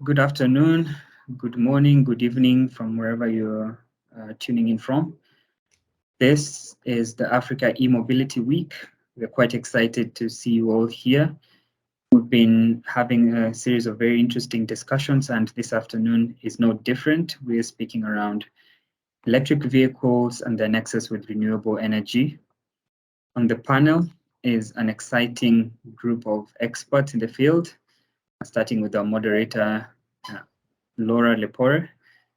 Good afternoon, good morning, good evening from wherever you're tuning in from. This is the Africa E-Mobility Week. We're quite excited to see you all here. We've been having a series of very interesting discussions, and this afternoon is no different. We're speaking around electric vehicles and their nexus with renewable energy. On the panel is an exciting group of experts in the field, starting with our moderator, Laura Lepore.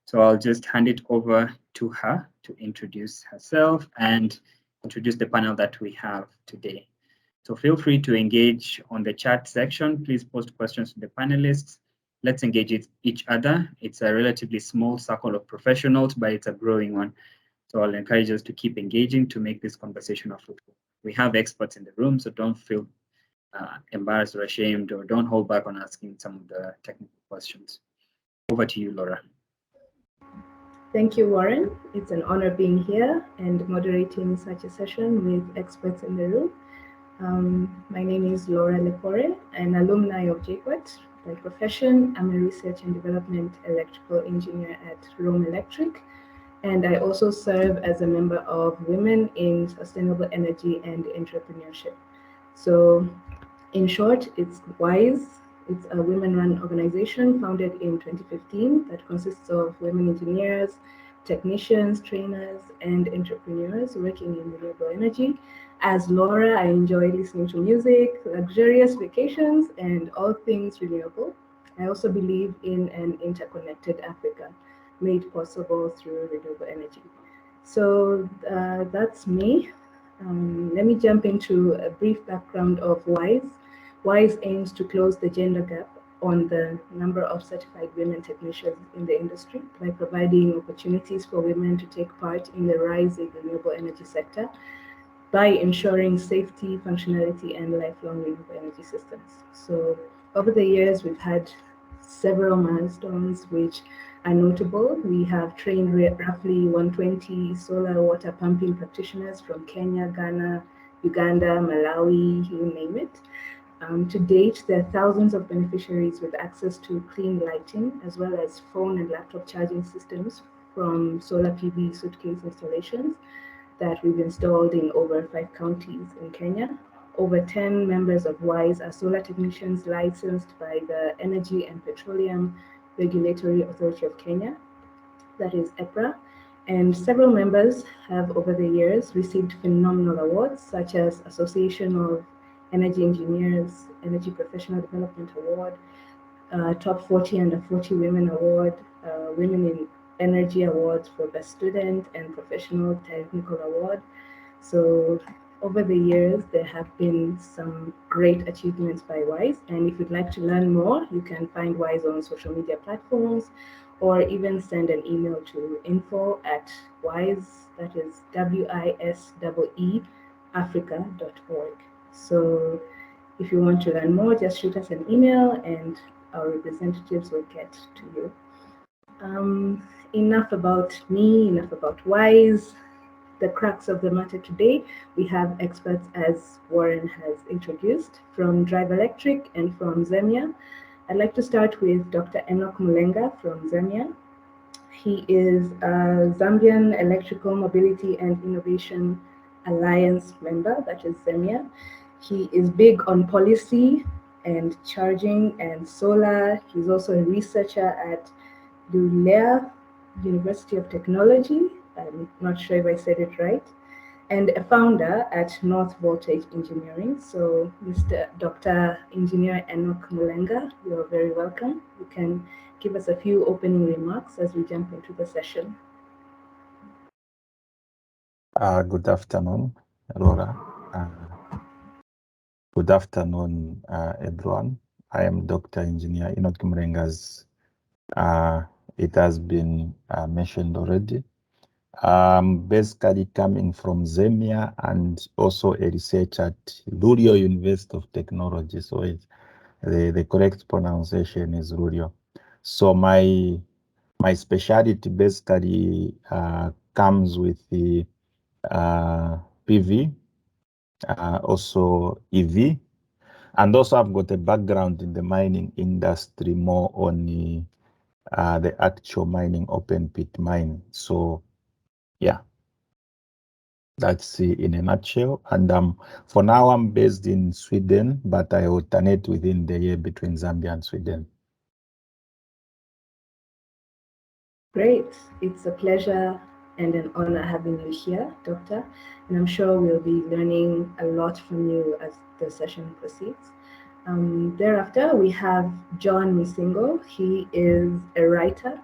So I'll just hand it over to her to introduce herself and introduce the panel that we have today. So feel free to engage on the chat section. Please post questions to the panelists. Let's engage each other. It's a relatively small circle of professionals, but it's a growing one. So I'll encourage us to keep engaging to make this conversation fruitful. We have experts in the room, so don't feel embarrassed or ashamed, or don't hold back on asking some of the technical questions. Over to you, Laura. Thank you, Warren. It's an honor being here and moderating such a session with experts in the room. My name is Laura Lepore, an alumni of JQuat. By profession, I'm a research and development electrical engineer at Rome Electric, and I also serve as a member of Women in Sustainable Energy and Entrepreneurship. So, in short, it's WISE. It's a women-run organization founded in 2015 that consists of women engineers, technicians, trainers, and entrepreneurs working in renewable energy. As Laura, I enjoy listening to music, luxurious vacations, and all things renewable. I also believe in an interconnected Africa made possible through renewable energy. So that's me. Let me jump into a brief background of WISE. WISE aims to close the gender gap on the number of certified women technicians in the industry by providing opportunities for women to take part in the rising renewable energy sector by ensuring safety, functionality, and lifelong renewable energy systems. So over the years, we've had several milestones which are notable. We have trained roughly 120 solar water pumping practitioners from Kenya, Ghana, Uganda, Malawi, you name it. To date, there are thousands of beneficiaries with access to clean lighting, as well as phone and laptop charging systems from solar PV suitcase installations that we've installed in over 5 counties in Kenya. Over 10 members of WISE are solar technicians licensed by the Energy and Petroleum Regulatory Authority of Kenya, that is EPRA, and several members have over the years received phenomenal awards such as Association of Energy Engineers Energy Professional Development Award, Top 40 Under 40 Women Award, Women in Energy Awards for Best Student and Professional Technical Award. So over the years, there have been some great achievements by WISE. And if you'd like to learn more, you can find WISE on social media platforms or even send an email to info@wise, that is WISEE, africa.org. So if you want to learn more, just shoot us an email and our representatives will get to you. Enough about me, enough about WISE. The crux of the matter today, we have experts, as Warren has introduced, from Drive Electric and from Zemia. I'd like to start with Dr. Enoch Mulenga from Zemia. He is a Zambian Electrical Mobility and Innovation Alliance member, that is Zemia. He is big on policy and charging and solar. He's also a researcher at Lulea University of Technology. I'm not sure if I said it right. And a founder at North Voltage Engineering. So, Mr. Dr. Engineer Enoch Mulenga, you're very welcome. You can give us a few opening remarks as we jump into the session. Good afternoon, Laura. Good afternoon, everyone. I am Dr. Engineer Enoch Mulenga, as it has been mentioned already. Basically coming from Zemia and also a researcher at Luleå University of Technology. So the correct pronunciation is Luleå. So my specialty basically comes with the PV, also EV, And also I've got a background in the mining industry, more on the actual mining, open pit mine. So yeah, that's in a nutshell. And for now I'm based in Sweden, but I alternate within the year between Zambia and Sweden. Great. It's a pleasure and an honor having you here, Doctor. And I'm sure we'll be learning a lot from you as the session proceeds. Thereafter, we have John Misingo. He is a writer,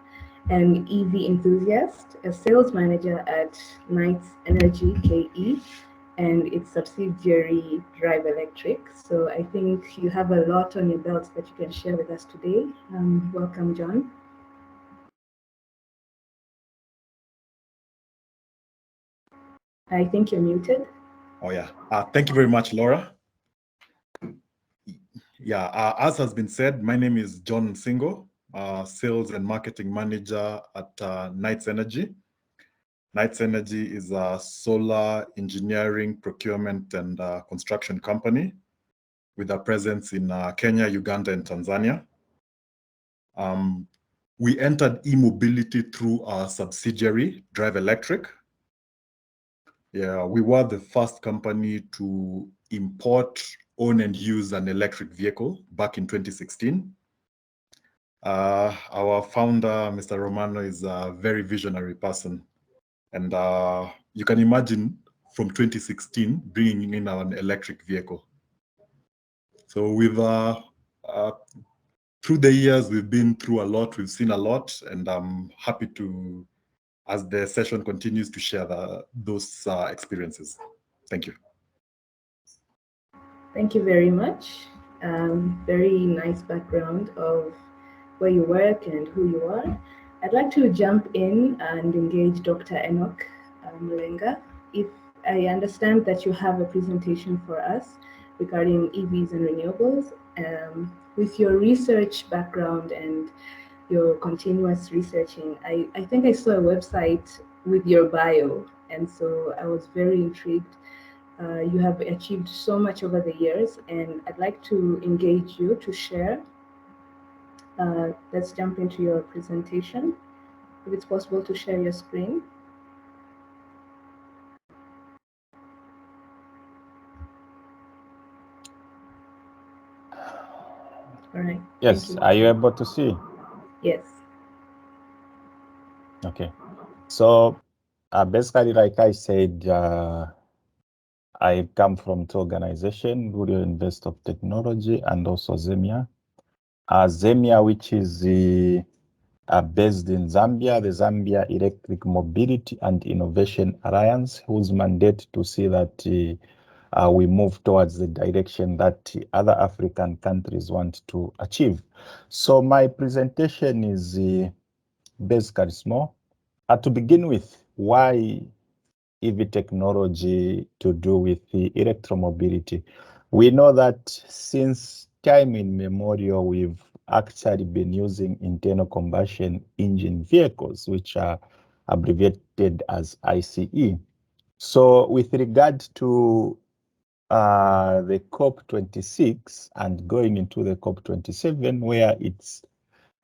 an EV enthusiast, a sales manager at Knights Energy KE and its subsidiary Drive Electric. So I think you have a lot on your belt that you can share with us today. Welcome, John. I think you're muted. Oh, yeah. Thank you very much, Laura. Yeah, as has been said, my name is John Singo, Sales and Marketing Manager at Knights Energy. Knights Energy is a solar engineering, procurement, and construction company with a presence in Kenya, Uganda, and Tanzania. We entered e-mobility through our subsidiary, Drive Electric. Yeah, we were the first company to import, own, and use an electric vehicle back in 2016. Our founder, Mr. Romano, is a very visionary person. And you can imagine from 2016 bringing in an electric vehicle. So we've, through the years, we've been through a lot, we've seen a lot, and I'm happy to, as the session continues, to share those experiences. Thank you. Thank you very much. Very nice background of where you work and who you are. I'd like to jump in and engage Dr. Enoch Mulenga. If I understand that you have a presentation for us regarding EVs and renewables, with your research background and your continuous researching, I think I saw a website with your bio, and so I was very intrigued. You have achieved so much over the years, and I'd like to engage you to share. Let's jump into your presentation. If it's possible to share your screen. All right. Yes, are you able to see? Yes. Okay. So basically, like I said, I come from two organizations, Rural University of Technology and also Zemia. Zemia, which is based in Zambia, the Zambia Electric Mobility and Innovation Alliance, whose mandate to see that we move towards the direction that other African countries want to achieve. So my presentation is basically small. To begin with, why EV technology to do with the electromobility? We know that since time immemorial, we've actually been using internal combustion engine vehicles, which are abbreviated as ICE. So with regard to the COP26 and going into the COP27, where it's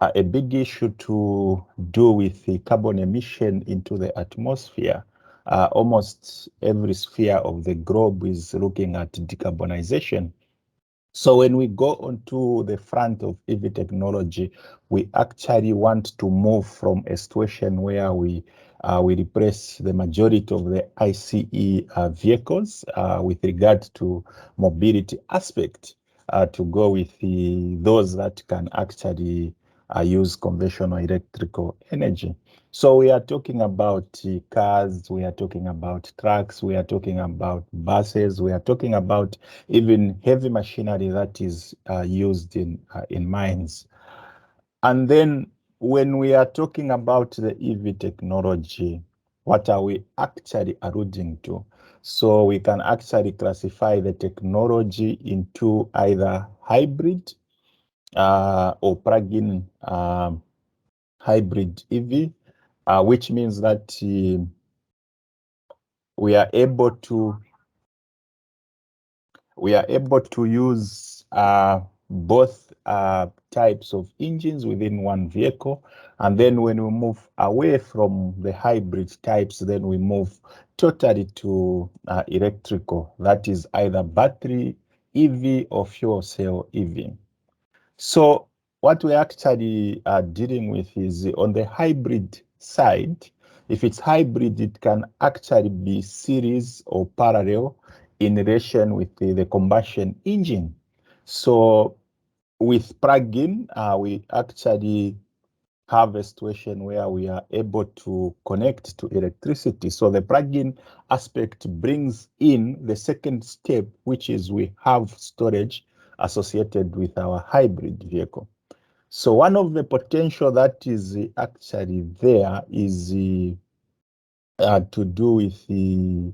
a big issue to do with the carbon emission into the atmosphere. Almost every sphere of the globe is looking at decarbonization. So when we go onto the front of EV technology, we actually want to move from a situation where we replace the majority of the ICE vehicles with regard to mobility aspect to go with those that can actually use conventional electrical energy. So we are talking about cars, we are talking about trucks, we are talking about buses, we are talking about even heavy machinery that is used in mines. And then when we are talking about the EV technology, what are we actually alluding to? So we can actually classify the technology into either hybrid or plug-in hybrid EV, which means that we are able to use both types of engines within one vehicle. And then when we move away from the hybrid types, then we move totally to electrical. That is either battery EV or fuel cell EV. So what we're actually dealing with is on the hybrid side. If it's hybrid, it can actually be series or parallel in relation with the combustion engine. So with plug-in, we actually have a situation where we are able to connect to electricity. So the plug-in aspect brings in the second step, which is we have storage associated with our hybrid vehicle. So one of the potential that is actually there is to do with the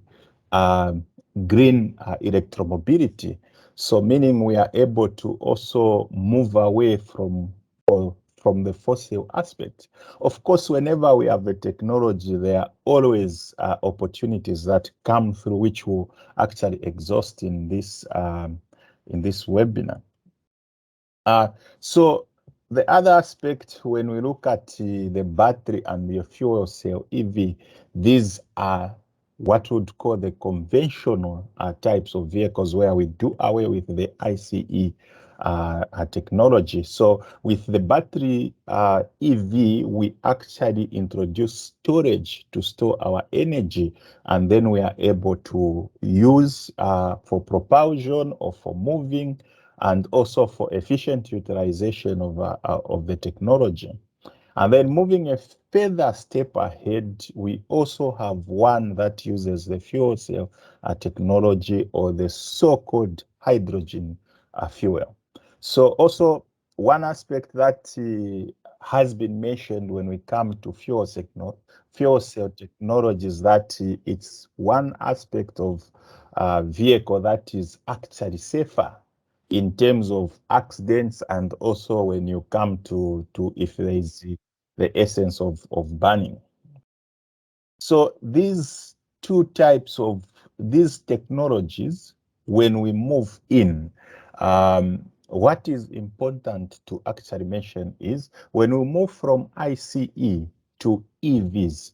green electromobility. So meaning we are able to also move away from the fossil aspect. Of course, whenever we have a technology, there are always opportunities that come through, which will actually exhaust in this webinar. So the other aspect, when we look at the battery and the fuel cell EV, these are what would call the conventional types of vehicles where we do away with the ICE technology. So with the battery EV, we actually introduce storage to store our energy, and then we are able to use for propulsion or for moving, and also for efficient utilization of the technology. And then moving a further step ahead, we also have one that uses the fuel cell technology, or the so-called hydrogen fuel. So also one aspect that has been mentioned when we come to fuel cell technology is that it's one aspect of vehicle that is actually safer in terms of accidents, and also when you come to if there is the essence of burning. So these two types of these technologies, when we move in, what is important to actually mention is when we move from ICE to EVs,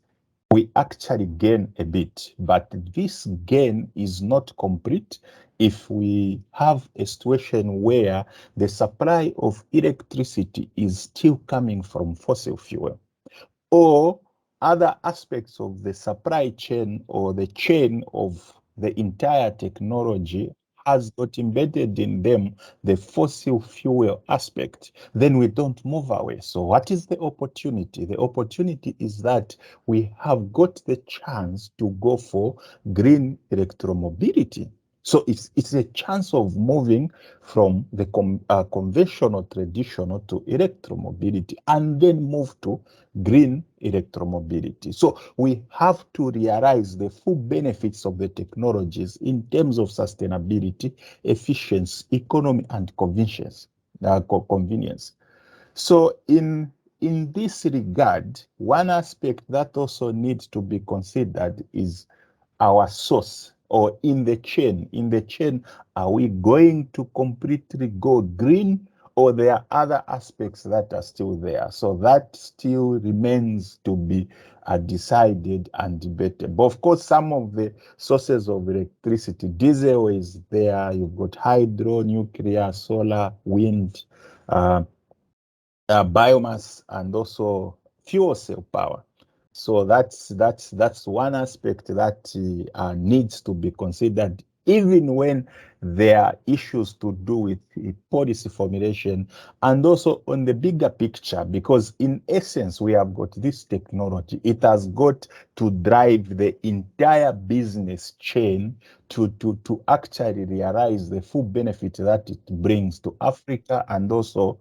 we actually gain a bit, but this gain is not complete if we have a situation where the supply of electricity is still coming from fossil fuel, or other aspects of the supply chain or the chain of the entire technology has got embedded in them the fossil fuel aspect, then we don't move away. So what is the opportunity? The opportunity is that we have got the chance to go for green electromobility. So it's a chance of moving from the conventional, traditional to electromobility, and then move to green electromobility. So we have to realize the full benefits of the technologies in terms of sustainability, efficiency, economy, and convenience. So in this regard, one aspect that also needs to be considered is our source, or in the chain. In the chain, are we going to completely go green, or there are other aspects that are still there? So that still remains to be decided and debated. But of course, some of the sources of electricity, diesel is there, you've got hydro, nuclear, solar, wind, biomass, and also fuel cell power. So that's one aspect that needs to be considered, even when there are issues to do with policy formulation, and also on the bigger picture, because in essence we have got this technology. It has got to drive the entire business chain to actually realize the full benefit that it brings to Africa and also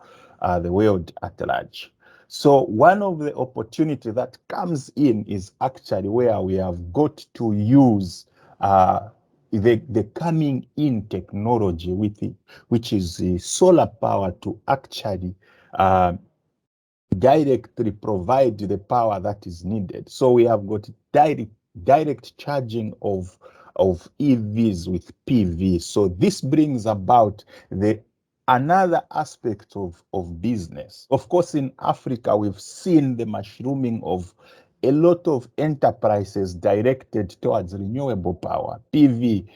the world at large. So one of the opportunity that comes in is actually where we have got to use the coming in technology with it, which is the solar power, to actually directly provide the power that is needed. So we have got direct charging of EVs with PV. So this brings about the another aspect of business. Of course, in Africa, we've seen the mushrooming of a lot of enterprises directed towards renewable power, PV,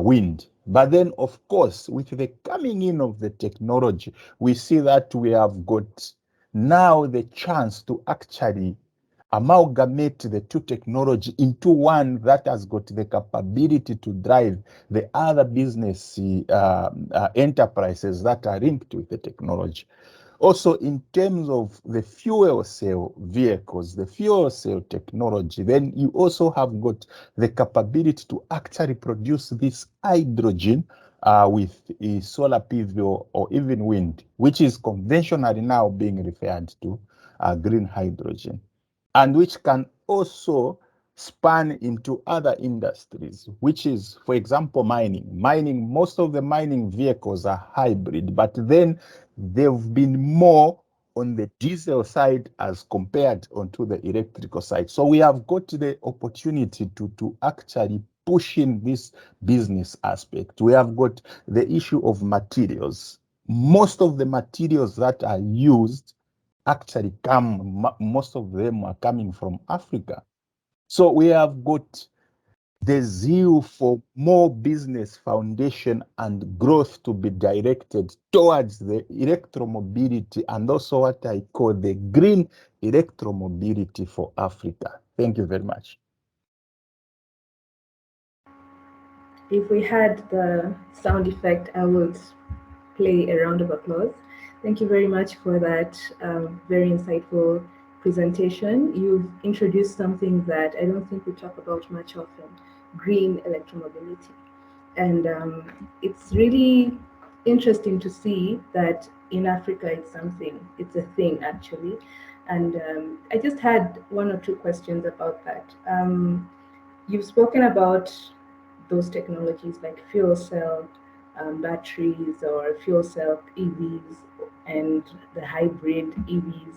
wind. But then, of course, with the coming in of the technology, we see that we have got now the chance to actually amalgamate the two technology into one that has got the capability to drive the other business enterprises that are linked with the technology. Also, in terms of the fuel cell vehicles, the fuel cell technology, then you also have got the capability to actually produce this hydrogen with solar PV or even wind, which is conventionally now being referred to green hydrogen, and which can also span into other industries, which is, for example, mining. Mining, most of the mining vehicles are hybrid, but then they've been more on the diesel side as compared onto the electrical side. So we have got the opportunity to actually push in this business aspect. We have got the issue of materials. Most of the materials that are used actually most of them are coming from Africa. So we have got the zeal for more business foundation and growth to be directed towards the electromobility and also what I call the green electromobility for Africa. Thank you very much. If we had the sound effect, I would play a round of applause. Thank you very much for that very insightful presentation. You've introduced something that I don't think we talk about much often, green electromobility. And it's really interesting to see that in Africa it's a thing actually. And I just had one or two questions about that. You've spoken about those technologies like fuel cell batteries or fuel cell EVs and the hybrid EVs.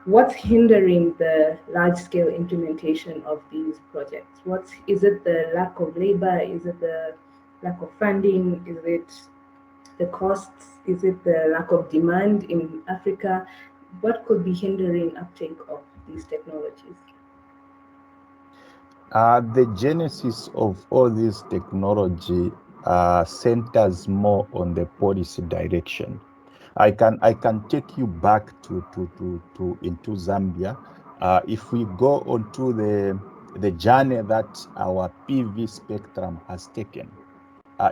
What's hindering the large-scale implementation of these projects? Is it the lack of labor? Is it the lack of funding? Is it the costs? Is it the lack of demand in Africa? What could be hindering uptake of these technologies? The genesis of all this technology centers more on the policy direction. I can take you back to into Zambia. If we go onto the journey that our PV spectrum has taken,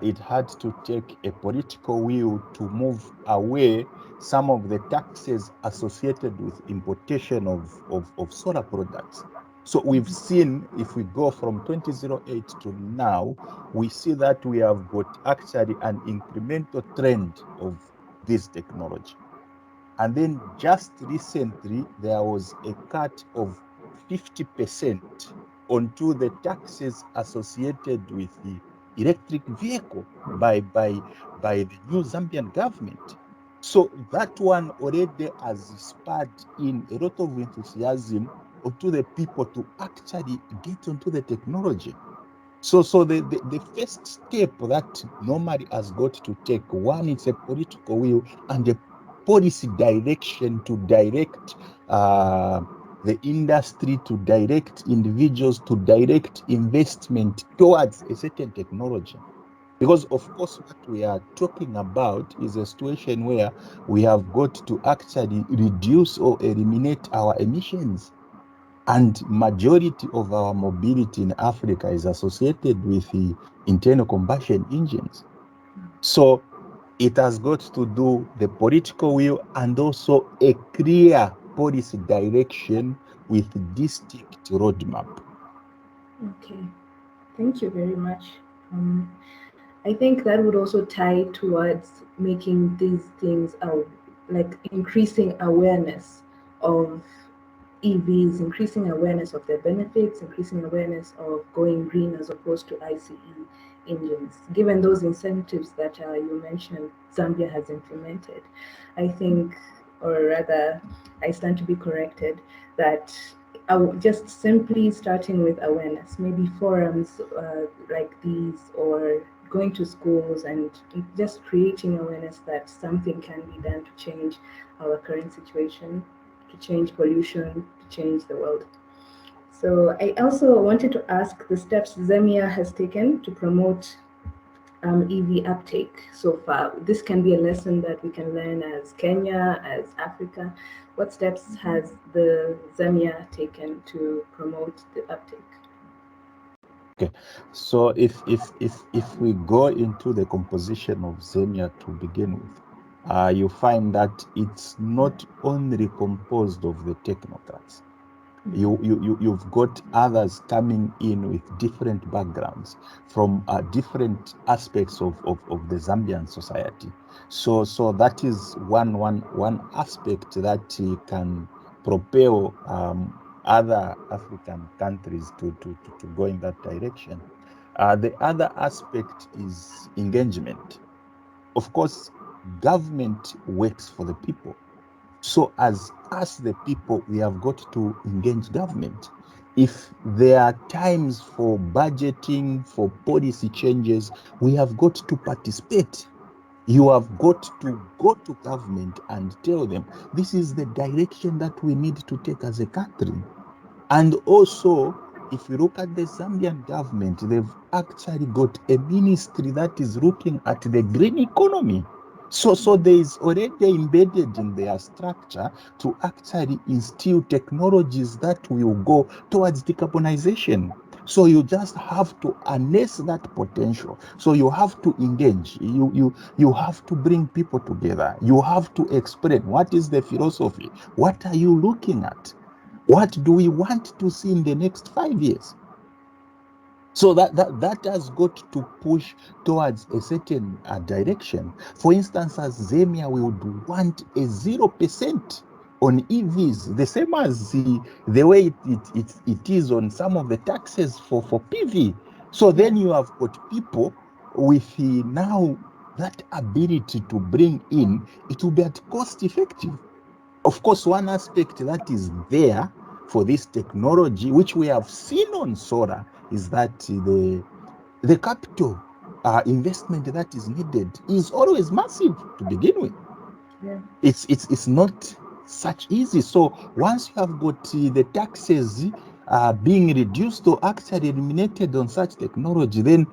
it had to take a political will to move away some of the taxes associated with importation of solar products. So we've seen, if we go from 2008 to now, we see that we have got actually an incremental trend of this technology. And then just recently, there was a cut of 50% onto the taxes associated with the electric vehicle by the new Zambian government. So that one already has spurred in a lot of enthusiasm onto the people to actually get onto the technology. So the first step that normally has got to take, one, it's a political will and a policy direction to direct the industry, to direct individuals, to direct investment towards a certain technology. Because of course, what we are talking about is a situation where we have got to actually reduce or eliminate our emissions. And majority of our mobility in Africa is associated with the internal combustion engines. So it has got to do the political will and also a clear policy direction with distinct roadmap. Okay, thank you very much. I think that would also tie towards making these things like increasing awareness of EVs, increasing awareness of their benefits, increasing awareness of going green as opposed to ICE engines. Given those incentives that you mentioned, Zambia has implemented, I think, or rather, I stand to be corrected, that just simply starting with awareness, maybe forums like these or going to schools and just creating awareness that something can be done to change our current situation, to change pollution, to change the world. So I also wanted to ask the steps Zambia has taken to promote EV uptake so far. This can be a lesson that we can learn as Kenya, as Africa. What steps has the Zambia taken to promote the uptake? Okay, so if we go into the composition of Zambia to begin with, you find that it's not only composed of the technocrats. You've got others coming in with different backgrounds from different aspects of the Zambian society. So that is one aspect that can propel other African countries to go in that direction. The other aspect is engagement. Of course, government works for the people. So as us, the people, we have got to engage government. If there are times for budgeting, for policy changes, we have got to participate. You have got to go to government and tell them, this is the direction that we need to take as a country. And also, if you look at the Zambian government, they've actually got a ministry that is looking at the green economy. So there is already embedded in their structure to actually instill technologies that will go towards decarbonization. So you just have to harness that potential. So you have to engage. You have to bring people together. You have to explain what is the philosophy. What are you looking at? What do we want to see in the next 5 years? So that has got to push towards a certain direction. For instance, as Zambia, we would want a 0% on EVs, the same as the way it is on some of the taxes for PV. So then you have got people with now that ability to bring in, it will be at cost effective. Of course, one aspect that is there for this technology, which we have seen on solar, is that the capital investment that is needed is always massive to begin with. Yeah. It's not such easy. So once you have got the taxes being reduced or actually eliminated on such technology, then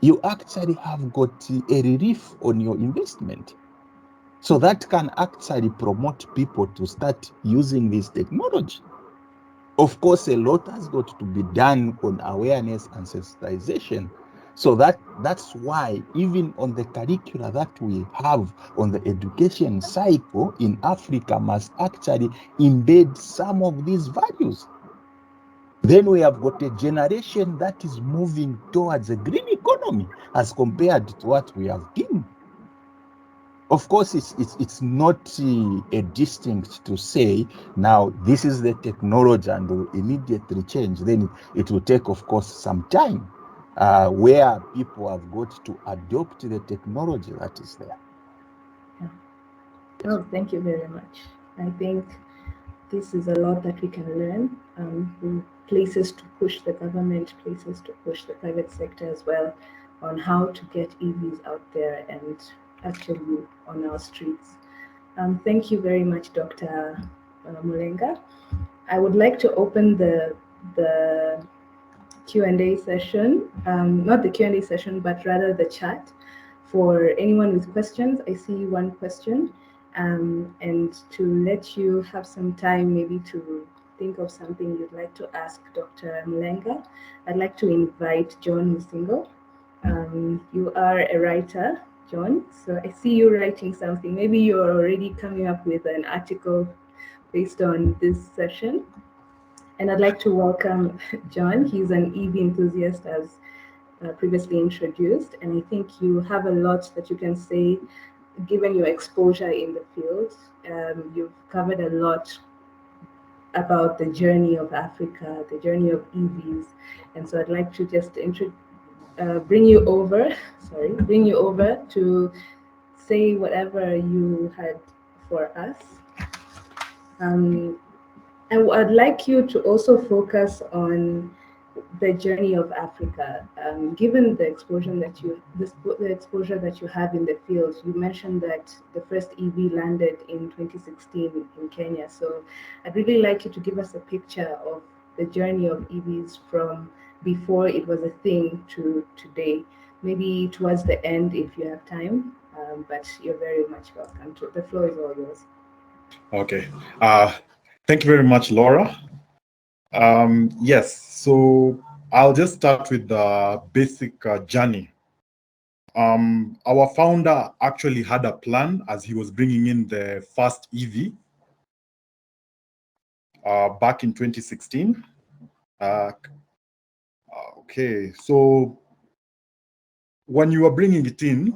you actually have got a relief on your investment. So that can actually promote people to start using this technology. Of course, a lot has got to be done on awareness and sensitization. So that's why even on the curricula that we have on the education cycle in Africa must actually embed some of these values. Then we have got a generation that is moving towards a green economy as compared to what we have been. Of course, it's not a distinct to say now this is the technology and will immediately change. Then it will take, of course, some time where people have got to adopt the technology that is there. Yeah. Oh, thank you very much. I think this is a lot that we can learn. Places to push the government, places to push the private sector as well on how to get EVs out there and actually on our streets. Thank you very much, Dr. Mulenga. I would like to open the Q&A session, not the Q&A session, but rather the chat for anyone with questions. I see one question. And to let you have some time maybe to think of something you'd like to ask Dr. Mulenga, I'd like to invite John Musingo. You are a writer, John, so I see you writing something. Maybe you're already coming up with an article based on this session. And I'd like to welcome John. He's an EV enthusiast, as previously introduced, and I think you have a lot that you can say given your exposure in the field. You've covered a lot about the journey of Africa, the journey of EVs, and so I'd like to just bring you over to say whatever you had for us. And I'd like you to also focus on the journey of Africa, given the exposure that you have in the field. You mentioned that the first EV landed in 2016 in Kenya. So I'd really like you to give us a picture of the journey of EVs from before it was a thing to today. Maybe towards the end if you have time, but you're very much welcome. The floor is all yours. Okay. Thank you very much, Laura. Yes, so I'll just start with the basic journey. Our founder actually had a plan as he was bringing in the first EV back in 2016. Okay, so when you were bringing it in,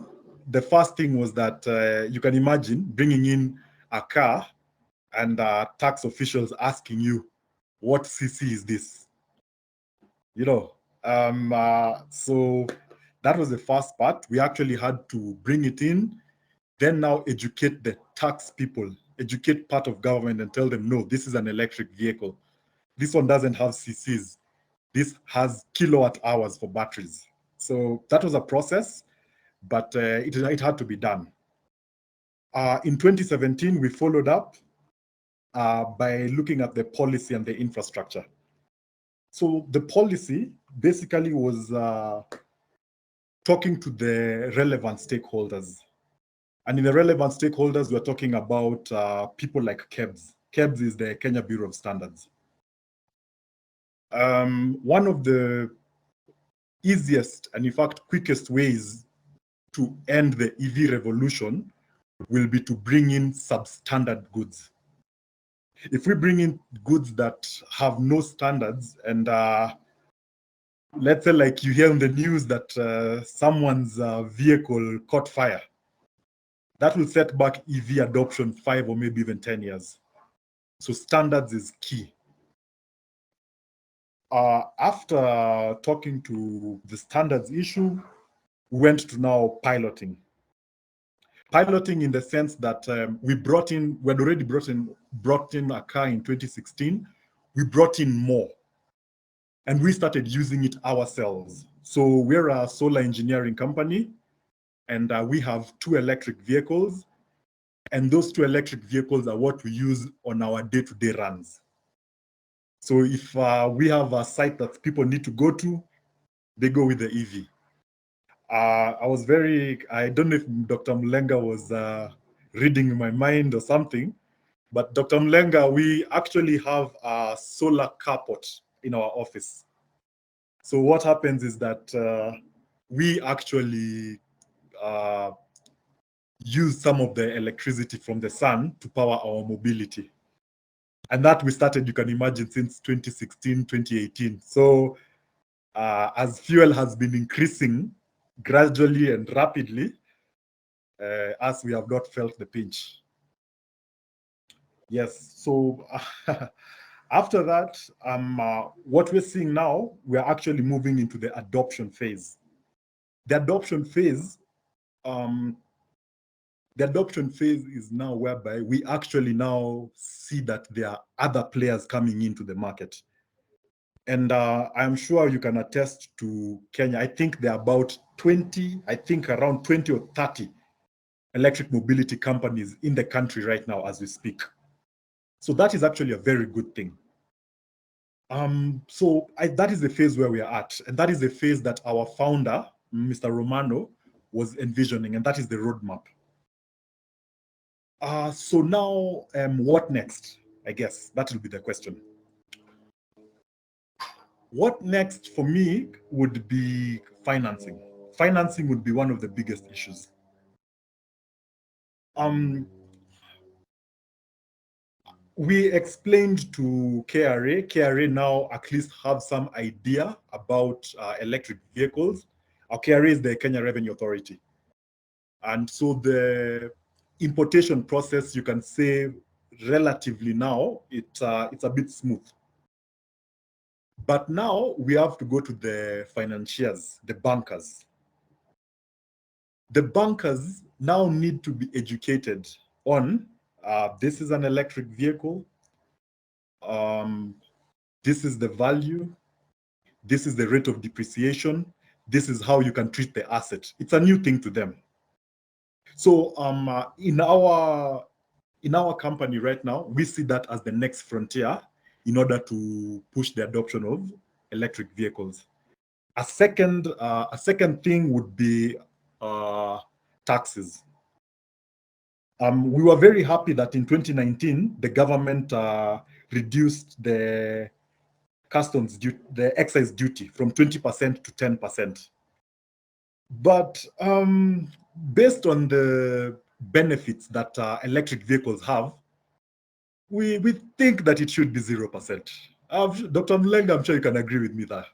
the first thing was that you can imagine bringing in a car and tax officials asking you, what CC is this? You know, so that was the first part. We actually had to bring it in, then now educate the tax people, educate part of government and tell them, no, this is an electric vehicle. This one doesn't have CCs. This has kilowatt hours for batteries. So that was a process, but it had to be done. In 2017, we followed up by looking at the policy and the infrastructure. So the policy basically was talking to the relevant stakeholders. And in the relevant stakeholders, we're talking about people like KEBS. KEBS is the Kenya Bureau of Standards. One of the easiest and in fact quickest ways to end the EV revolution will be to bring in substandard goods. If we bring in goods that have no standards and let's say like you hear in the news that someone's vehicle caught fire, that will set back EV adoption 5 or maybe even 10 years. So standards is key. After talking to the standards issue, we went to now piloting. Piloting in the sense that we had already brought in a car in 2016. We brought in more and we started using it ourselves. So we're a solar engineering company and we have 2 electric vehicles. And those 2 electric vehicles are what we use on our day-to-day runs. So if we have a site that people need to go to, they go with the EV. I don't know if Dr. Mulenga was reading my mind or something, but Dr. Mulenga, we actually have a solar carport in our office. So what happens is that we actually use some of the electricity from the sun to power our mobility. And that we started, you can imagine, since 2016, 2018. So as fuel has been increasing gradually and rapidly, as we have not felt the pinch. Yes, so after that, what we're seeing now, we're actually moving into the adoption phase. The adoption phase is now whereby we actually now see that there are other players coming into the market. And I'm sure you can attest to Kenya. I think there are about 20, I think around 20 or 30 electric mobility companies in the country right now as we speak. So that is actually a very good thing. That is the phase where we are at. And that is the phase that our founder, Mr. Romano, was envisioning. And that is the roadmap. So now, what next? I guess that will be the question. What next for me would be financing. Financing would be one of the biggest issues. We explained to KRA. KRA now at least have some idea about electric vehicles. Our KRA is the Kenya Revenue Authority. And so the importation process, you can say relatively now, it's a bit smooth. But now we have to go to the financiers, the bankers. The bankers now need to be educated on this is an electric vehicle. This is the value. This is the rate of depreciation. This is how you can treat the asset. It's a new thing to them. So in our company right now, we see that as the next frontier in order to push the adoption of electric vehicles. A second thing would be taxes. We were very happy that in 2019 the government reduced the customs duty, the excise duty, from 20% to 10%. But based on the benefits that electric vehicles have, we think that it should be 0%. Dr. Mlenga, I'm sure you can agree with me that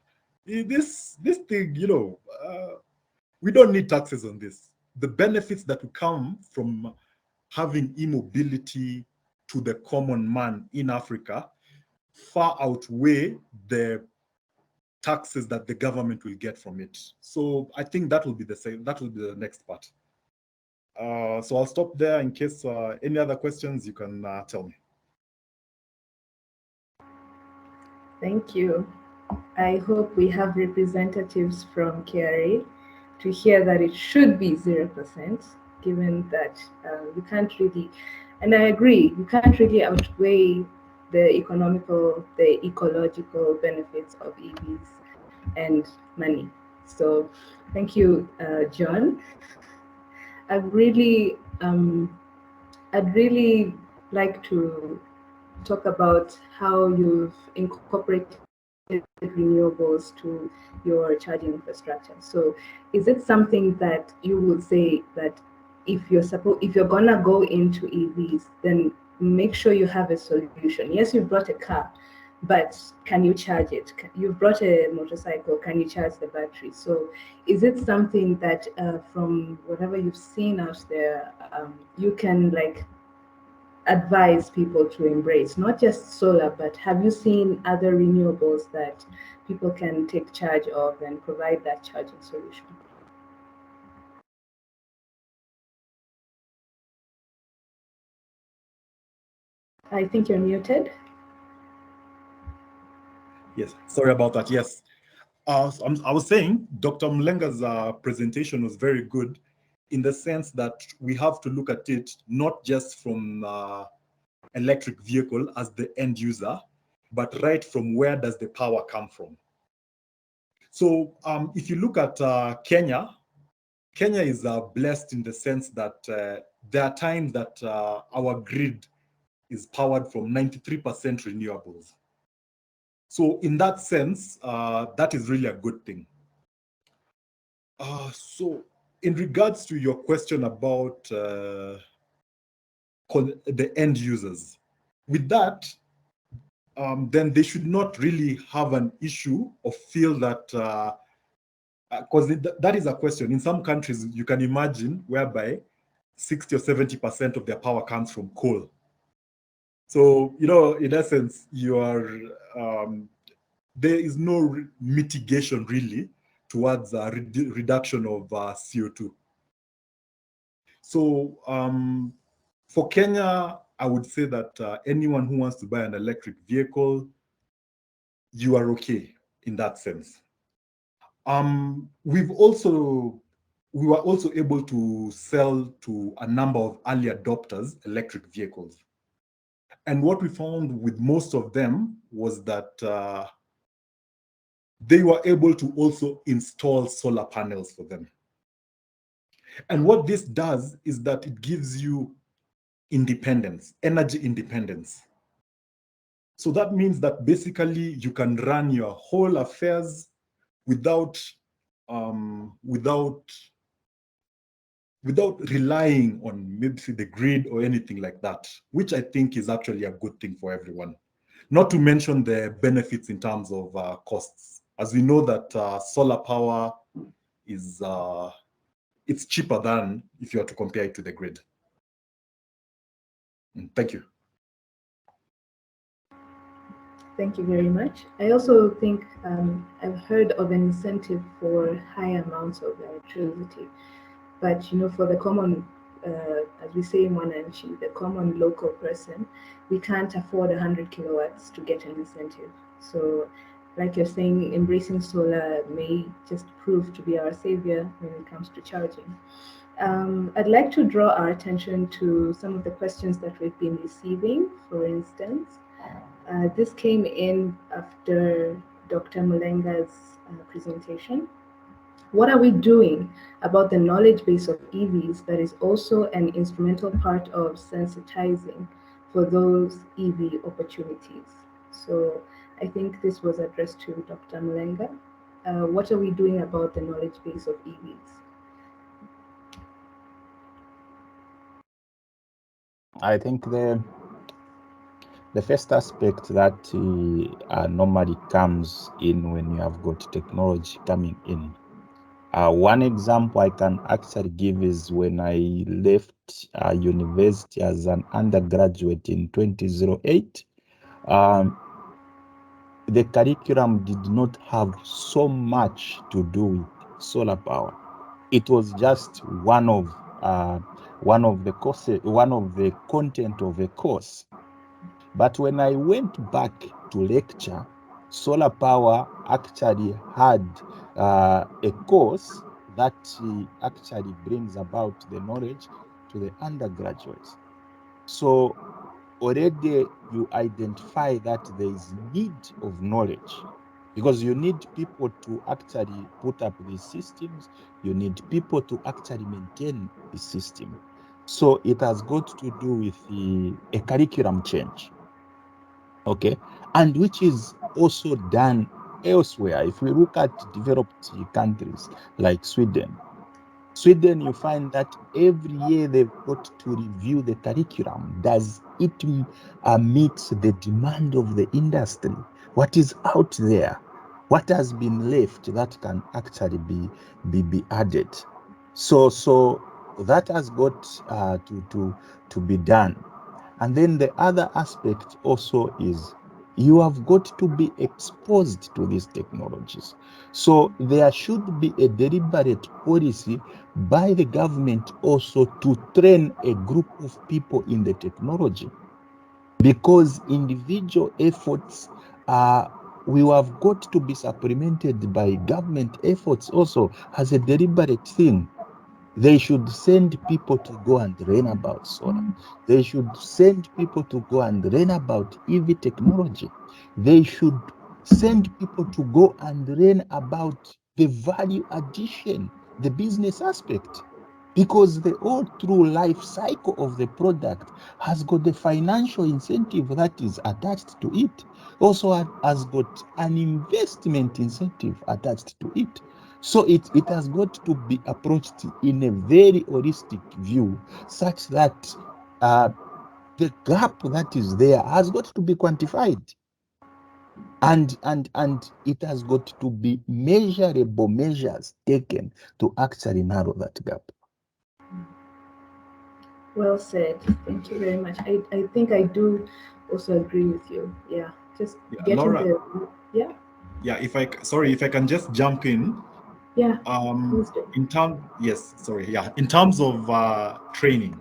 this thing, we don't need taxes on this. The benefits that will come from having e-mobility to the common man in Africa far outweigh the taxes that the government will get from it. So I think that will be the same. That will be the next part. So I'll stop there. In case any other questions, you can tell me. Thank you. I hope we have representatives from KRA to hear that it should be 0%, given that you can't really, and I agree, you can't really outweigh the ecological benefits of EVs and money. So thank you, John. I'd really like to talk about how you've incorporated renewables to your charging infrastructure. So is it something that you would say that if you're gonna go into EVs, then make sure you have a solution? Yes, you brought a car, but can you charge it? You've brought a motorcycle, can you charge the battery? So is it something that from whatever you've seen out there, you can like advise people to embrace, not just solar, but have you seen other renewables that people can take charge of and provide that charging solution? I think you're muted. Yes, sorry about that. Yes. I was saying Dr. Mlenga's presentation was very good in the sense that we have to look at it not just from electric vehicle as the end user, but right from where does the power come from. So if you look at Kenya is blessed in the sense that there are times that our grid is powered from 93% renewables. So in that sense, that is really a good thing. So in regards to your question about the end users, with that, then they should not really have an issue or feel that, because that is a question. In some countries, you can imagine whereby 60 or 70% of their power comes from coal. So, in essence, there is no mitigation really towards reduction of CO2. So for Kenya, I would say that anyone who wants to buy an electric vehicle, you are okay in that sense. We were also able to sell to a number of early adopters electric vehicles. And what we found with most of them was that they were able to also install solar panels for them. And what this does is that it gives you independence, energy independence. So that means that basically you can run your whole affairs without relying on maybe the grid or anything like that, which I think is actually a good thing for everyone. Not to mention the benefits in terms of costs. As we know that solar power is it's cheaper than if you are to compare it to the grid. Thank you. Thank you very much. I also think I've heard of an incentive for high amounts of electricity, but for the common, as we say in Mwananchi, the common local person, we can't afford 100 kilowatts to get an incentive. So like you're saying, embracing solar may just prove to be our savior when it comes to charging. I'd like to draw our attention to some of the questions that we've been receiving. For instance, this came in after Dr. Mulenga's presentation. What are we doing about the knowledge base of EVs that is also an instrumental part of sensitizing for those EV opportunities? So I think this was addressed to Dr. Mulenga. What are we doing about the knowledge base of EVs? I think the first aspect that normally comes in when you have got technology coming in. One example I can actually give is when I left university as an undergraduate in 2008. The curriculum did not have so much to do with solar power. It was just one of the courses, one of the content of a course. But when I went back to lecture, solar power actually had a course that actually brings about the knowledge to the undergraduates. So already you identify that there is need of knowledge, because you need people to actually put up these systems. You need people to actually maintain the system. So it has got to do with a curriculum change. Okay, and which is also done elsewhere. If we look at developed countries like Sweden, you find that every year they've got to review the curriculum. Does it meet the demand of the industry? What is out there? What has been left that can actually be added? So that has got to be done. And then the other aspect also is you have got to be exposed to these technologies. So there should be a deliberate policy by the government also to train a group of people in the technology, because individual efforts we have got to be supplemented by government efforts also as a deliberate thing. They should send people to go and learn about solar. They should send people to go and learn about EV technology. They should send people to go and learn about the value addition, the business aspect, because the whole true life cycle of the product has got the financial incentive that is attached to it. Also has got an investment incentive attached to it. So it has got to be approached in a very holistic view, such that the gap that is there has got to be quantified, and it has got to be measurable measures taken to actually narrow that gap. Well said. Thank you very much. I think I do also agree with you. Yeah, just getting Laura, yeah. Yeah, if I can just jump in. Yeah, please do. In terms of training.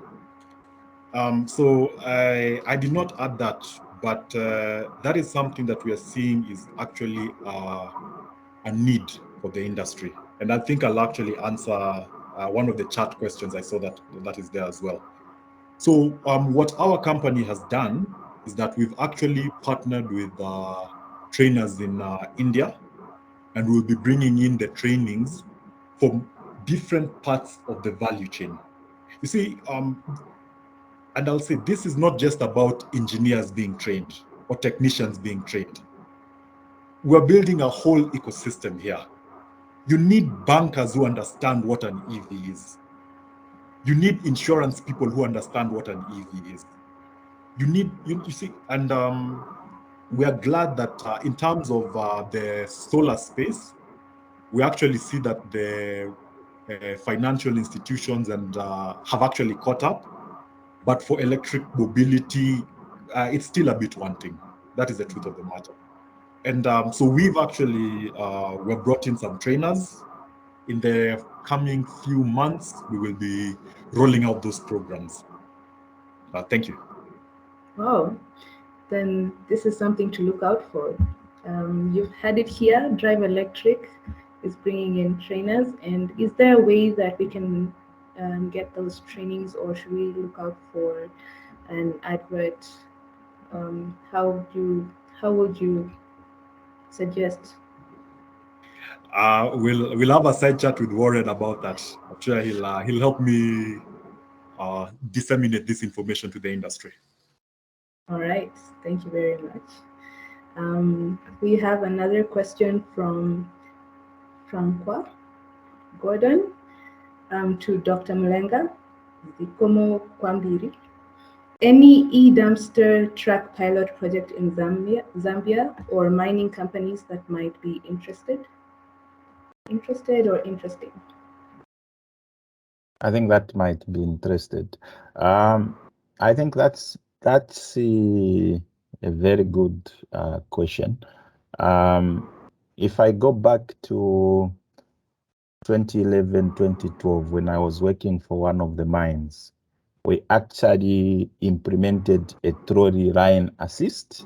So I did not add that, but that is something that we are seeing is actually a need for the industry. And I think I'll actually answer one of the chat questions I saw that is there as well. So what our company has done is that we've actually partnered with trainers in India, and we'll be bringing in the trainings from different parts of the value chain. You see, and I'll say this is not just about engineers being trained or technicians being trained. We're building a whole ecosystem here. You need bankers who understand what an EV is. You need insurance people who understand what an EV is. You see, and we are glad that in terms of the solar space, we actually see that the financial institutions and have actually caught up. But for electric mobility, it's still a bit wanting. That is the truth of the matter. And so we've actually we've brought in some trainers. In the coming few months, we will be rolling out those programs. Thank you. Wow, then this is something to look out for. You've had it here, Drive Electric is bringing in trainers, and is there a way that we can get those trainings, or should we look out for an advert? How would you suggest? We'll have a side chat with Warren about that. I'm sure he'll help me disseminate this information to the industry. All right, thank you very much. We have another question from Francois Gordon to Dr. Mlenga. Zikomo Kwambiri. Any e-dumpster truck pilot project in Zambia, or mining companies that might be interested or interesting? I think that might be interested. I think that's a very good question. If I go back to 2011, 2012, when I was working for one of the mines, we actually implemented a trolley line assist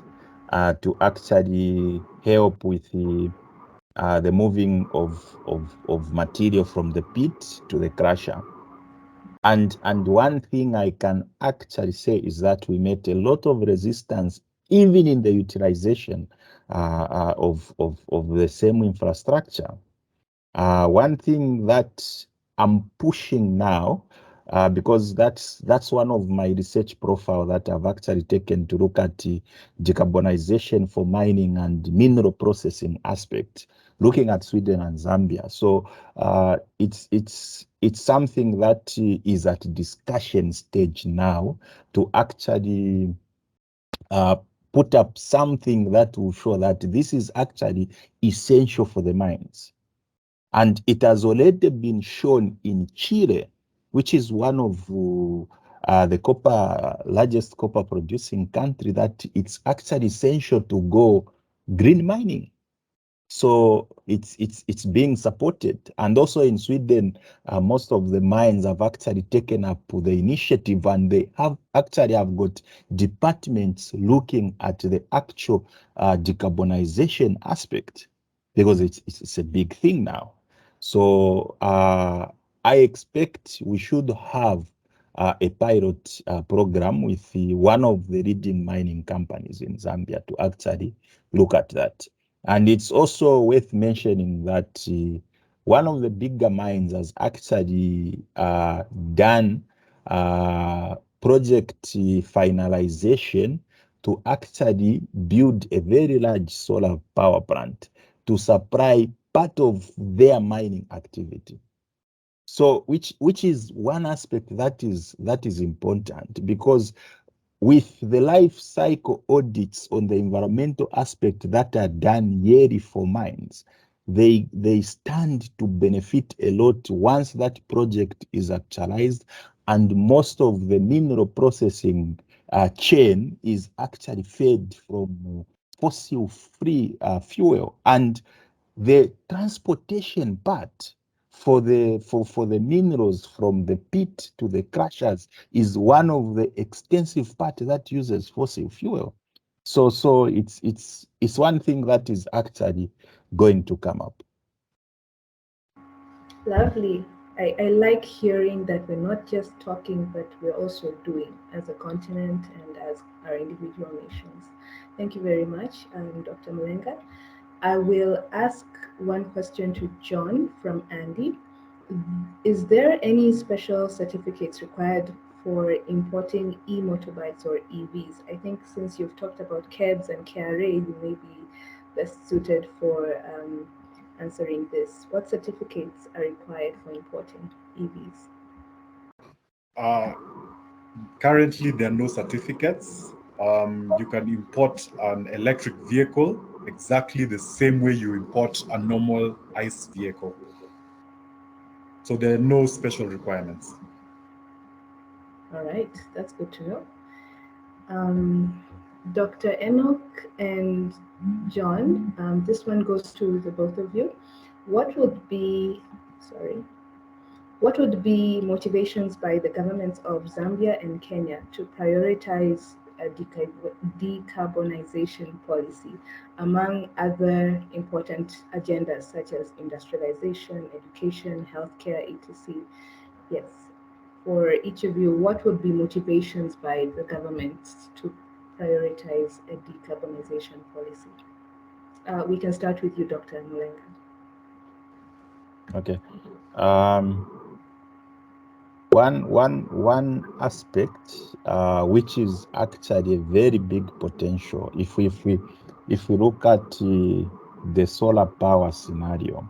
to actually help with the moving of material from the pit to the crusher. And one thing I can actually say is that we met a lot of resistance, even in the utilization of the same infrastructure. One thing that I'm pushing now, because that's one of my research profile that I've actually taken to look at the decarbonization for mining and mineral processing aspect, looking at Sweden and Zambia. So it's something that is at discussion stage now to actually put up something that will show that this is actually essential for the mines. And it has already been shown in Chile, which is one of the largest copper producing country, that it's actually essential to go green mining. So it's being supported. And also in Sweden, most of the mines have actually taken up the initiative, and they have got departments looking at the actual decarbonization aspect, because it's a big thing now. So I expect we should have a pilot program with one of the leading mining companies in Zambia to actually look at that. And it's also worth mentioning that one of the bigger mines has actually done project finalization to actually build a very large solar power plant to supply part of their mining activity. So which is one aspect that is important, because with the life cycle audits on the environmental aspect that are done yearly for mines, they stand to benefit a lot once that project is actualized, and most of the mineral processing chain is actually fed from fossil-free fuel. And the transportation part for the minerals from the pit to the crushers is one of the extensive part that uses fossil fuel. So it's one thing that is actually going to come up. Lovely. I like hearing that we're not just talking, but we're also doing as a continent and as our individual nations. Thank you very much, Dr. Mlenga. I will ask one question to John from Andy. Is there any special certificates required for importing e-motorbikes or EVs? I think since you've talked about KEBS and KRA, you may be best suited for answering this. What certificates are required for importing EVs? Currently, there are no certificates. You can import an electric vehicle exactly the same way you import a normal ICE vehicle. So there are no special requirements. All right, that's good to know. Dr. Enoch and John, this one goes to the both of you. What would be motivations by the governments of Zambia and Kenya to prioritize a decarbonization policy, among other important agendas such as industrialization, education, healthcare, etc. Yes. For each of you, what would be motivations by the government to prioritize a decarbonization policy? We can start with you, Dr. Mulenga. Okay. One aspect which is actually a very big potential if we look at the solar power scenario.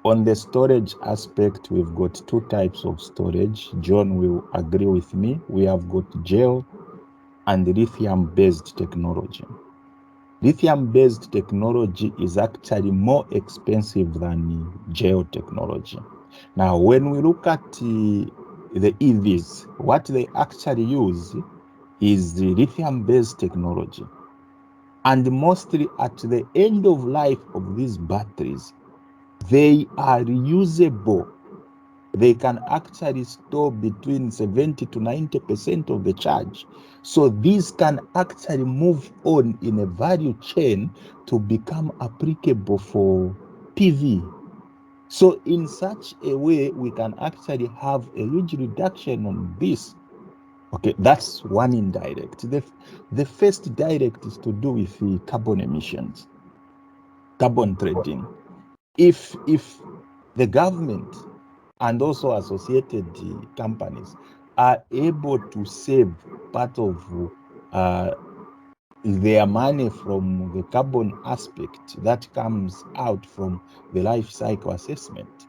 On the storage aspect, we've got two types of storage. John will agree with me. We have got gel and lithium-based technology. Lithium-based technology is actually more expensive than gel technology. Now, when we look at the EVs, what they actually use is the lithium-based technology. And mostly at the end of life of these batteries, they are reusable. They can actually store between 70 to 90% of the charge. So these can actually move on in a value chain to become applicable for PV. So in such a way, we can actually have a huge reduction on this. Okay, that's one indirect. The first direct is to do with the carbon emissions, carbon trading. If the government and also associated companies are able to save part of their money from the carbon aspect that comes out from the life cycle assessment,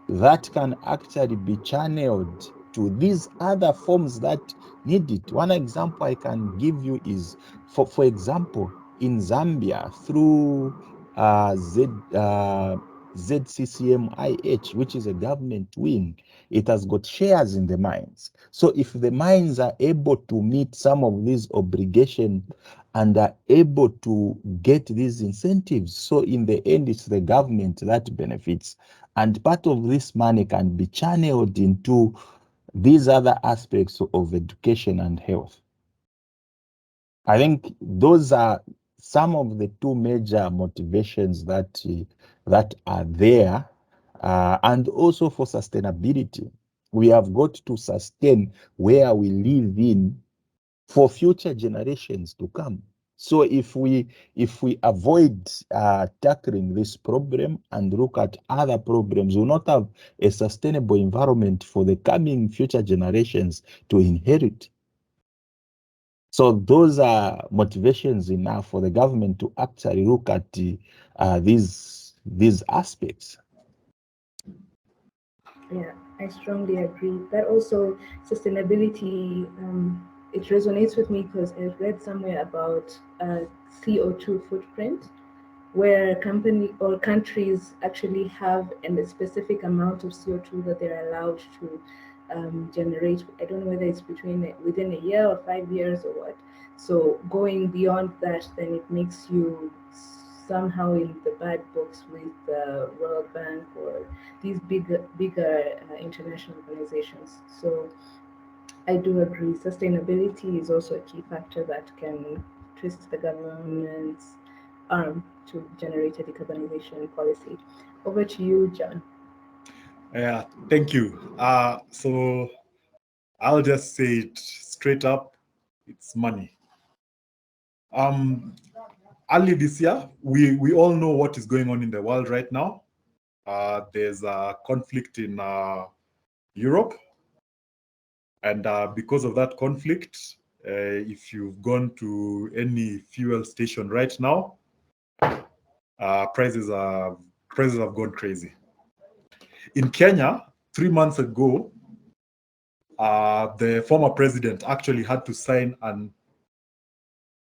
that can actually be channeled to these other forms that need it. One example I can give you is, for example, in Zambia, through ZCCMIH, which is a government wing, it has got shares in the mines. So if the mines are able to meet some of these obligations and are able to get these incentives, so in the end, it's the government that benefits. And part of this money can be channeled into these other aspects of education and health. I think those are some of the two major motivations that are there. And also for sustainability, we have got to sustain where we live in for future generations to come. So if we avoid tackling this problem and look at other problems, we'll not have a sustainable environment for the coming future generations to inherit. So those are motivations enough for the government to actually look at these aspects. Yeah, I strongly agree. That also sustainability, it resonates with me because I read somewhere about CO2 footprint, where company or countries actually have a specific amount of CO2 that they're allowed to generate. I don't know whether it's within a year or 5 years or what. So going beyond that, then it makes you somehow in the bad books with the World Bank or these bigger international organizations. So I do agree. Sustainability is also a key factor that can twist the government's arm to generate a decarbonization policy. Over to you, John. Yeah, thank you. So I'll just say it straight up, it's money. Early this year, we all know what is going on in the world right now. There's a conflict in Europe. And because of that conflict, if you've gone to any fuel station right now, prices have gone crazy. In Kenya, 3 months ago, the former president actually had to sign a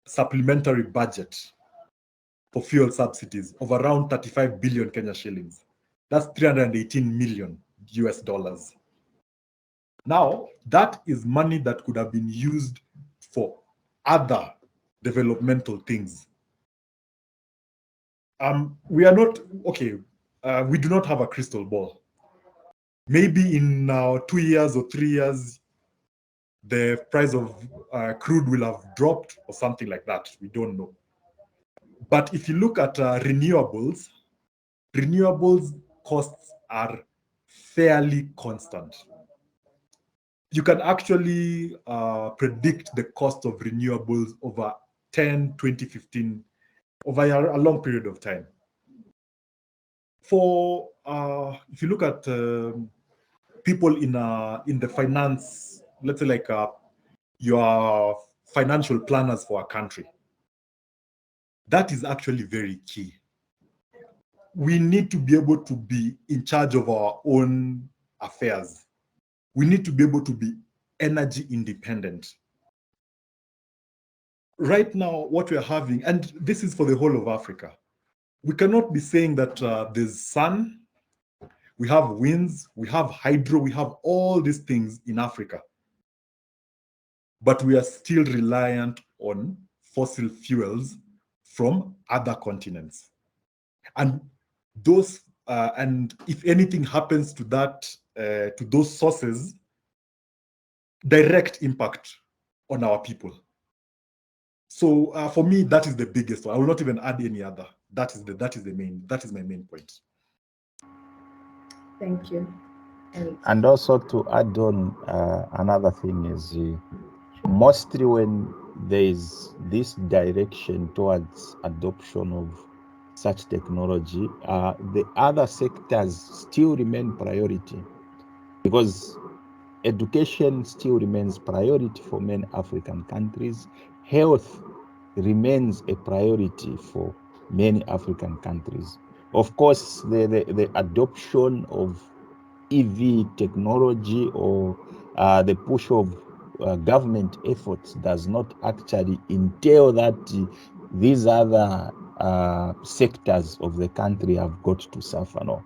supplementary budget for fuel subsidies of around 35 billion Kenya shillings. That's 318 million US dollars. Now, that is money that could have been used for other developmental things. We are not, okay, we do not have a crystal ball. Maybe in 2 years or 3 years, the price of crude will have dropped or something like that. We don't know. But if you look at renewables costs are fairly constant. You can actually predict the cost of renewables over 10, 20, 15, over a long period of time. For if you look at people in the finance, let's say like your financial planners for a country, that is actually very key. We need to be able to be in charge of our own affairs. We need to be able to be energy independent. Right now, what we're having, and this is for the whole of Africa, we cannot be saying that there's sun, we have winds, we have hydro, we have all these things in Africa, but we are still reliant on fossil fuels from other continents. And those, and if anything happens to that, to those sources, direct impact on our people. So for me, that is the biggest one. I will not even add any other. That is my main point. Thank you. And also to add on, another thing is mostly when there is this direction towards adoption of such technology, the other sectors still remain priority, because education still remains priority for many African countries. Health remains a priority for many African countries. Of course, the adoption of EV technology or the push of government efforts does not actually entail that these other sectors of the country have got to suffer. No.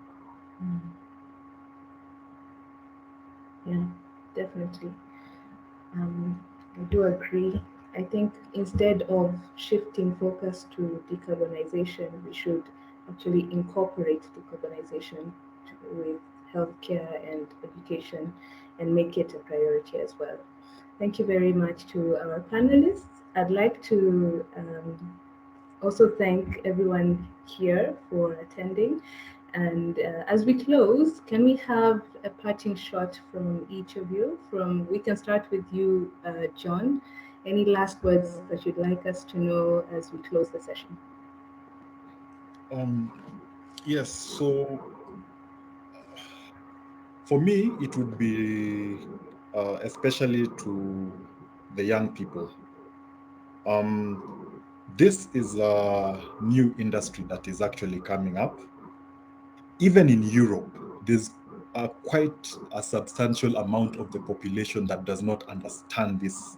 Yeah, definitely. I do agree. I think instead of shifting focus to decarbonization, we should actually incorporate decarbonization with healthcare and education and make it a priority as well. Thank you very much to our panelists. I'd like to also thank everyone here for attending. And as we close, can we have a parting shot from each of you? We can start with you, John. Any last words that you'd like us to know as we close the session? Yes, so for me, it would be especially to the young people. This is a new industry that is actually coming up. Even in Europe, there's quite a substantial amount of the population that does not understand these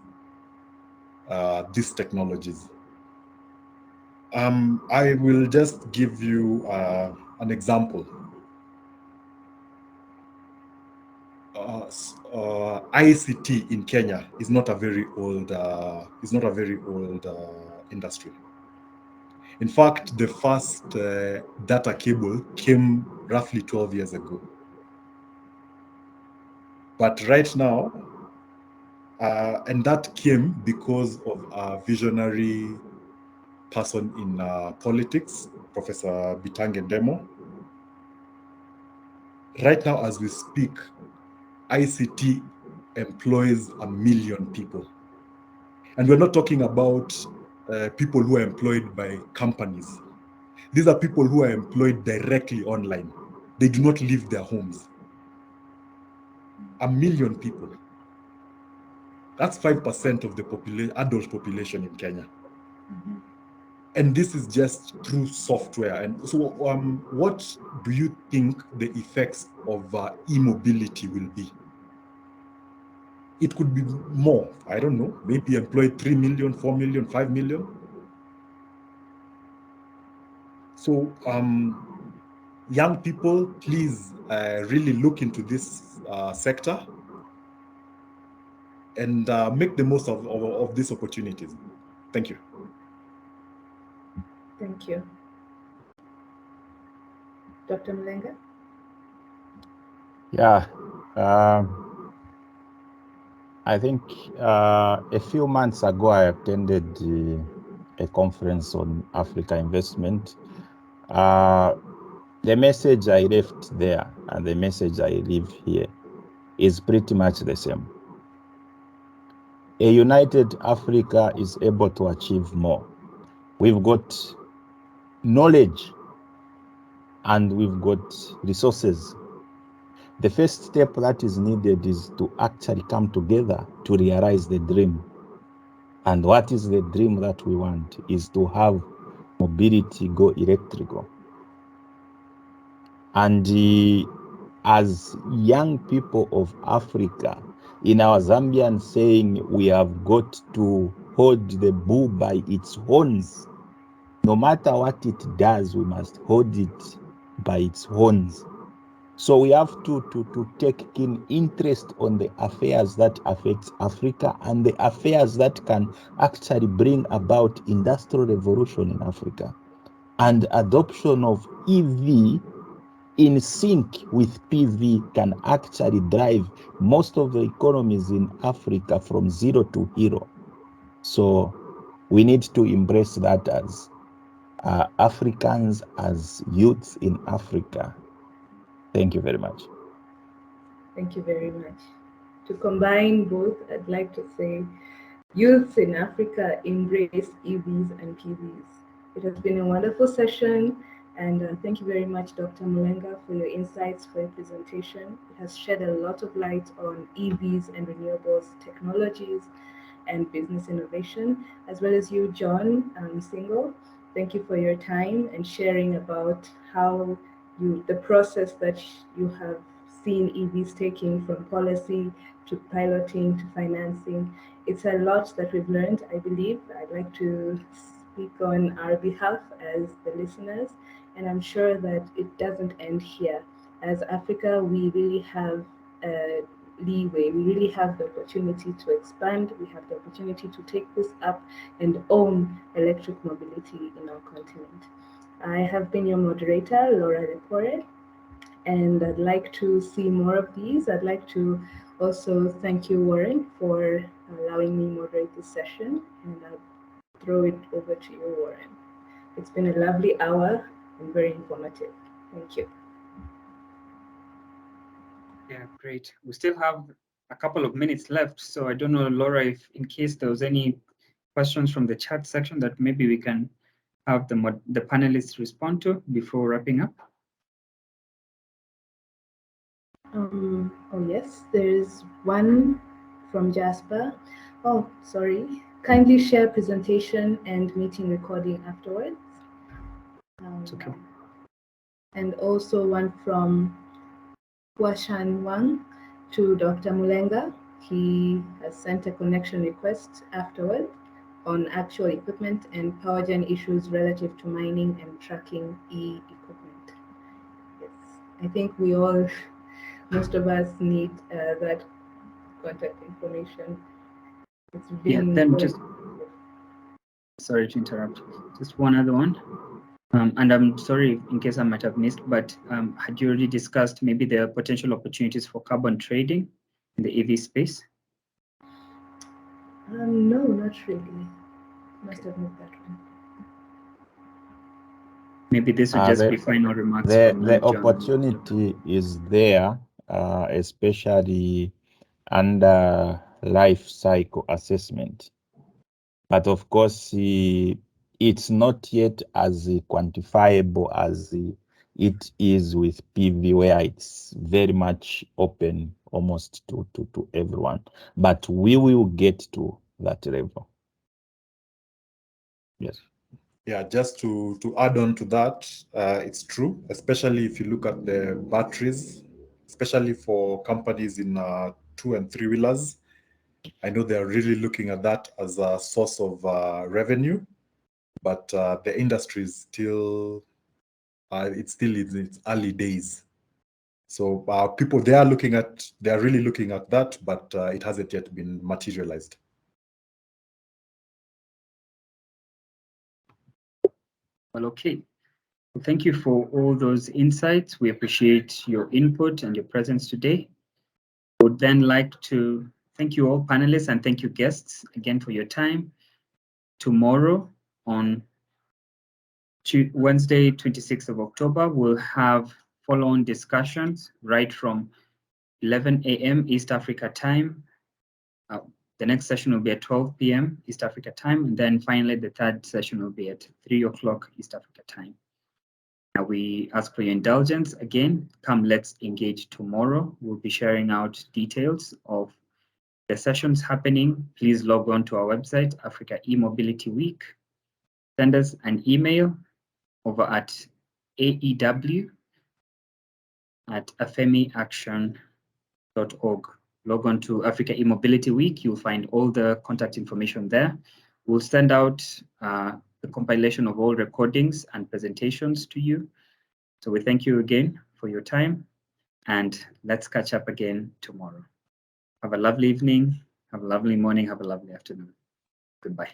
technologies. I will just give you an example. ICT in Kenya is not a very old industry. In fact, the first data cable came roughly 12 years ago. But right now, and that came because of a visionary person in politics, Professor Bitange Demo. Right now, as we speak, ICT employs 1 million people. And we're not talking about people who are employed by companies. These are people who are employed directly online. They do not leave their homes. 1 million people. That's 5% of the adult population in Kenya. Mm-hmm. And this is just through software. And so what do you think the effects of e-mobility will be? It could be more. I don't know. Maybe employ 3 million, 4 million, 5 million. So young people, please really look into this sector and make the most of these opportunities. Thank you. Thank you. Dr. Mlenga? Yeah. I think a few months ago, I attended a conference on Africa investment. The message I left there and the message I leave here is pretty much the same. A united Africa is able to achieve more. We've got knowledge and we've got resources. The first step that is needed is to actually come together to realize the dream. And what is the dream that we want is to have mobility go electrical. And as young people of Africa, in our Zambian saying, we have got to hold the bull by its horns. No matter what it does, we must hold it by its horns. So we have to take keen interest on the affairs that affects Africa and the affairs that can actually bring about industrial revolution in Africa. And adoption of EV in sync with PV can actually drive most of the economies in Africa from zero to hero. So we need to embrace that as Africans, as youths in Africa. Thank you very much. Thank you very much. To combine both, I'd like to say youths in Africa embrace EVs and PVs. It has been a wonderful session, and thank you very much, Dr. Mulenga, for your insights, for your presentation. It has shed a lot of light on EVs and renewables technologies and business innovation, as well as you, John Single. Thank you for your time and sharing about how the process that you have seen EVs taking from policy to piloting to financing. It's a lot that we've learned, I believe. I'd like to speak on our behalf as the listeners, and I'm sure that it doesn't end here. As Africa, we really have leeway. We really have the opportunity to expand. We have the opportunity to take this up and own electric mobility in our continent. I have been your moderator, Laura Lepore, and I'd like to see more of these. I'd like to also thank you, Warren, for allowing me moderate this session, and I'll throw it over to you, Warren. It's been a lovely hour and very informative. Thank you. Yeah, great. We still have a couple of minutes left, so I don't know, Laura, if in case there was any questions from the chat section that maybe we can have the panelists respond to before wrapping up. Oh yes, there's one from Jasper. Oh, sorry. Kindly share presentation and meeting recording afterwards. It's okay. And also one from Huashan Wang to Dr. Mulenga. He has sent a connection request afterward on actual equipment and power gen issues relative to mining and tracking e-equipment. Yes, I think we all, most of us need that contact information. It's really then sorry to interrupt. Just one other one. And I'm sorry in case I might have missed, but had you already discussed maybe the potential opportunities for carbon trading in the EV space? No, not really. Must have missed that one. Maybe this would just be final remarks from The you, John. opportunity is there, especially under life cycle assessment. But of course, it's not yet as quantifiable as it is with PV, where it's very much open almost to everyone. But we will get to that level. Yes. Yeah, just to add on to that, it's true, especially if you look at the batteries, especially for companies in 2 and 3 wheelers. I know they're really looking at that as a source of revenue, but the industry is still, it's still in its early days. So people, they are really looking at that, but it hasn't yet been materialized. Well, okay. Well, thank you for all those insights. We appreciate your input and your presence today. I would then like to thank you all panelists and thank you guests again for your time. Tomorrow on Wednesday, 26th of October, we'll have follow-on discussions right from 11 a.m. East Africa time. The next session will be at 12 p.m. East Africa time. And then finally, the third session will be at 3 o'clock East Africa time. Now we ask for your indulgence. Again, come let's engage tomorrow. We'll be sharing out details of the sessions happening. Please log on to our website, Africa E-Mobility Week. Send us an email over at aew@afemiaction.org. Log on to Africa E-Mobility Week. You'll find all the contact information there. We'll send out the compilation of all recordings and presentations to you. So we thank you again for your time, and let's catch up again tomorrow. Have a lovely evening, have a lovely morning, have a lovely afternoon. Goodbye.